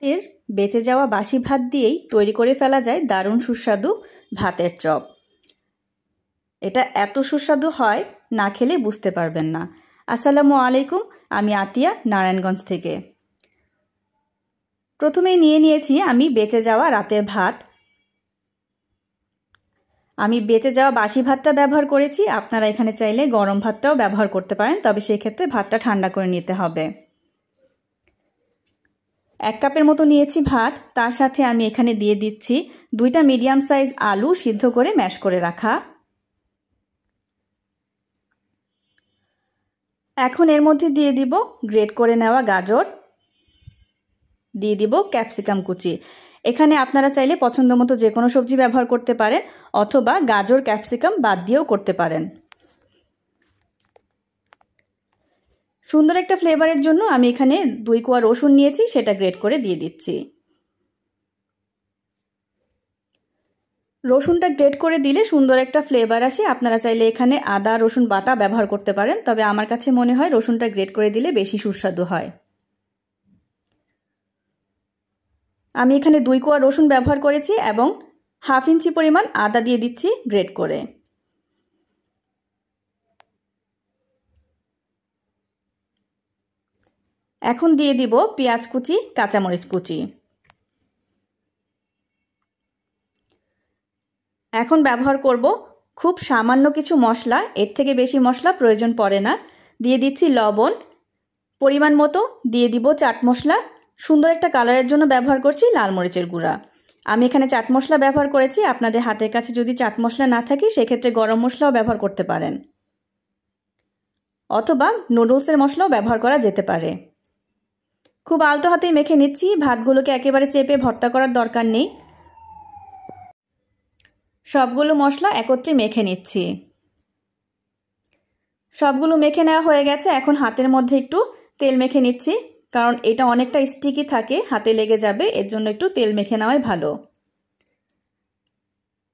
এর বেঁচে যাওয়া বাসি ভাত দিয়েই তৈরি করে ফেলা যায় দারুণ সুস্বাদু ভাতের চপ। এটা এত সুস্বাদু হয়, না খেলে বুঝতে পারবেন না। আসসালামু আলাইকুম, আমি আতিয়া, নারায়ণগঞ্জ থেকে। প্রথমেই নিয়েছি আমি বেঁচে যাওয়া রাতের ভাত। আমি বেঁচে যাওয়া বাসি ভাতটা ব্যবহার করেছি। আপনারা এখানে চাইলে গরম ভাতটাও ব্যবহার করতে পারেন, তবে সেই ক্ষেত্রে ভাতটা ঠান্ডা করে নিতে হবে। 1 কাপের মতো নিয়েছি ভাত। তার সাথে আমি এখানে দিয়ে দিচ্ছি 2টা মিডিয়াম সাইজ আলু সিদ্ধ করে ম্যাশ করে রাখা। এখন এর মধ্যে দিয়ে দিব গ্রেট করে নেওয়া গাজর, দিয়ে দিব ক্যাপসিকাম কুচি। এখানে আপনারা চাইলে পছন্দ মতো যে কোনো সবজি ব্যবহার করতে পারেন, অথবা গাজর ক্যাপসিকাম বাদ দিয়েও করতে পারেন। সুন্দর একটা ফ্লেভারের জন্য আমি এখানে 2 কোয়া রসুন নিয়েছি, সেটা গ্রেট করে দিয়ে দিচ্ছি। রসুনটা গ্রেট করে দিলে সুন্দর একটা ফ্লেভার আসে। আপনারা চাইলে এখানে আদা রসুন বাটা ব্যবহার করতে পারেন, তবে আমার কাছে মনে হয় রসুনটা গ্রেট করে দিলে বেশি সুস্বাদু হয়। আমি এখানে 2 কোয়া রসুন ব্যবহার করেছি এবং 1/2 ইঞ্চি পরিমাণ আদা দিয়ে দিচ্ছি গ্রেট করে। এখন দিয়ে দিব পেঁয়াজ কুচি, কাঁচামরিচ কুচি। এখন ব্যবহার করব খুব সামান্য কিছু মশলা, এর থেকে বেশি মশলা প্রয়োজন পড়ে না। দিয়ে দিচ্ছি লবণ, পরিমাণ মতো দিয়ে দিব চাট মশলা। সুন্দর একটা কালারের জন্য ব্যবহার করছি লাল মরিচের গুঁড়া। আমি এখানে চাট মশলা ব্যবহার করেছি। আপনাদের হাতের কাছে যদি চাট মশলা না থাকে সেক্ষেত্রে গরম মশলাও ব্যবহার করতে পারেন, অথবা নুডলসের মশলাও ব্যবহার করা যেতে পারে। খুব আলতো হাতেই মেখে নিচ্ছি। ভাতগুলোকে একেবারে চেপে ভর্তা করার দরকার নেই। সবগুলো মশলা একত্রে মেখে নিচ্ছি। সবগুলো মেখে নেওয়া হয়ে গেছে। এখন হাতের মধ্যে একটু তেল মেখে নিচ্ছি, কারণ এটা অনেকটা স্টিকি থাকে, হাতে লেগে যাবে, এর জন্য একটু তেল মেখে নেওয়াই ভালো।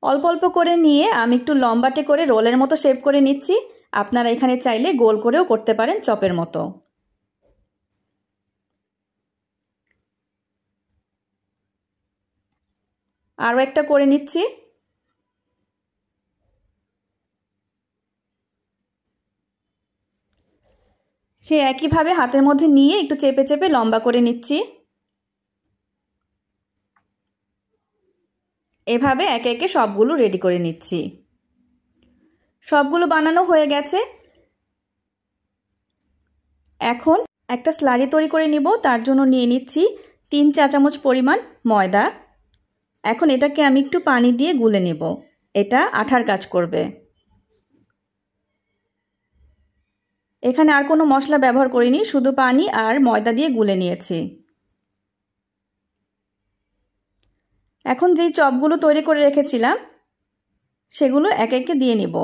অল্প অল্প করে নিয়ে আমি একটু লম্বাটে করে রোলের মতো শেপ করে নিচ্ছি। আপনারা এখানে চাইলে গোল করেও করতে পারেন চপের মতো। আরও একটা করে নিচ্ছি। সে একইভাবে হাতের মধ্যে নিয়ে একটু চেপে চেপে লম্বা করে নিচ্ছি। এভাবে একে একে সবগুলো রেডি করে নিচ্ছি। সবগুলো বানানো হয়ে গেছে। এখন একটা স্লারি তৈরি করে নিব। তার জন্য নিয়ে নিচ্ছি 3 চা চামচ পরিমাণ ময়দা। এখন এটাকে আমি একটু পানি দিয়ে গুলে নেব, এটা আঠার কাজ করবে। এখানে আর কোনো মশলা ব্যবহার করিনি, শুধু পানি আর ময়দা দিয়ে গুলে নিয়েছি। এখন যেই চপগুলো তৈরি করে রেখেছিলাম সেগুলো একে একে দিয়ে নিব।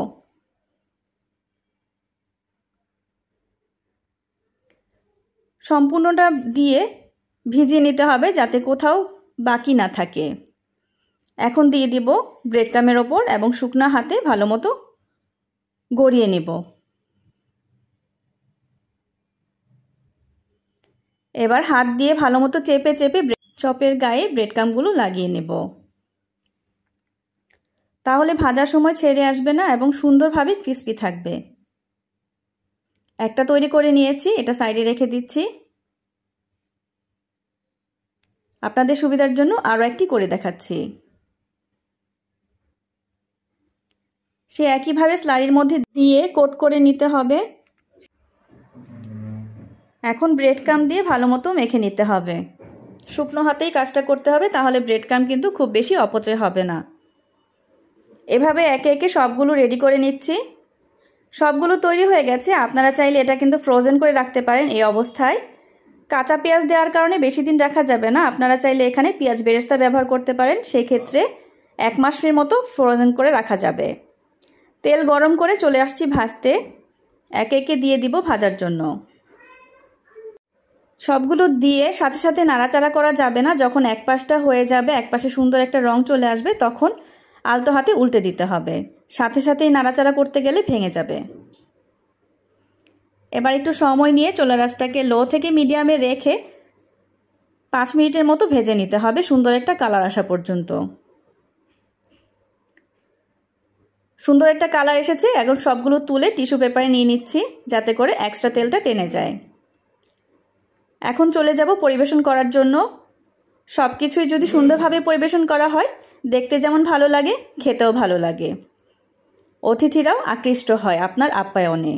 সম্পূর্ণটা দিয়ে ভিজিয়ে নিতে হবে যাতে কোথাও বাকি না থাকে। এখন দিয়ে দিব ব্রেড ক্রামের ওপর এবং শুকনো হাতে ভালো মতো গড়িয়ে নিব। এবার হাত দিয়ে ভালো মতো চেপে চেপে চপের গায়ে ব্রেড ক্রামগুলো লাগিয়ে নেব। তাহলে ভাজার সময় ছেড়ে আসবে না এবং সুন্দরভাবে ক্রিস্পি থাকবে। একটা তৈরি করে নিয়েছি, এটা সাইডে রেখে দিচ্ছি। আপনাদের সুবিধার জন্য আরও একটি করে দেখাচ্ছি। সে একইভাবে স্লারির মধ্যে দিয়ে কোট করে নিতে হবে। এখন ব্রেড ক্রাম্ব দিয়ে ভালো মতো মেখে নিতে হবে। শুকনো হাতেই কাজটা করতে হবে, তাহলে ব্রেড ক্রাম্ব কিন্তু খুব বেশি অপচয় হবে না। এভাবে একে একে সবগুলো রেডি করে নিচ্ছি। সবগুলো তৈরি হয়ে গেছে। আপনারা চাইলে এটা কিন্তু ফ্রোজেন করে রাখতে পারেন। এই অবস্থায় কাঁচা পেঁয়াজ দেওয়ার কারণে বেশি দিন রাখা যাবে না। আপনারা চাইলে এখানে পেঁয়াজ বেরেস্তা ব্যবহার করতে পারেন, সেই ক্ষেত্রে 1 মাসের মতো ফ্রোজেন করে রাখা যাবে। তেল গরম করে চলে আসছি ভাজতে। একে একে দিয়ে দিব ভাজার জন্য। সবগুলো দিয়ে সাথে সাথে নাড়াচাড়া করা যাবে না। যখন এক পাশটা হয়ে যাবে, এক পাশে সুন্দর একটা রং চলে আসবে, তখন আলতো হাতে উল্টে দিতে হবে। সাথে সাথেই নাড়াচাড়া করতে গেলে ভেঙে যাবে। এবার একটু সময় নিয়ে চুলার আঁচটাকে লো থেকে মিডিয়ামে রেখে 5 মিনিটের মতো ভেজে নিতে হবে সুন্দর একটা কালার আসা পর্যন্ত। সুন্দর একটা কালার এসেছে। এখন সবগুলো তুলে টিস্যু পেপারে নিয়ে নিচ্ছি যাতে করে এক্সট্রা তেলটা টেনে যায়। এখন চলে যাব পরিবেশন করার জন্য। সব কিছুই যদি সুন্দরভাবে পরিবেশন করা হয় দেখতে যেমন ভালো লাগে খেতেও ভালো লাগে, অতিথিরাও আকৃষ্ট হয় আপনার আপ্যায়নে।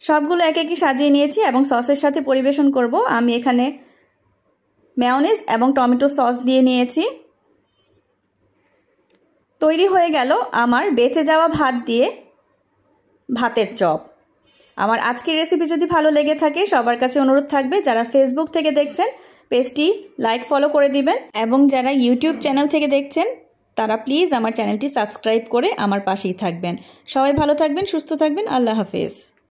সবগুলো একে একে সাজিয়ে নিয়েছি এবং সসের সাথে পরিবেশন করব। আমি এখানে মেয়োনিজ এবং টমেটো সস দিয়ে নিয়েছি। তৈরি হয়ে গেল আমার বেঁচে যাওয়া ভাত দিয়ে ভাতের চপ। আমার আজকের রেসিপি যদি ভালো লেগে থাকে সবার কাছে অনুরোধ থাকবে যারা ফেসবুক থেকে দেখছেন পেজটি লাইক ফলো করে দিবেন এবং যারা ইউটিউব চ্যানেল থেকে দেখছেন তারা প্লিজ আমার চ্যানেলটি সাবস্ক্রাইব করে আমার পাশেই থাকবেন। সবাই ভালো থাকবেন, সুস্থ থাকবেন। আল্লাহ হাফেজ।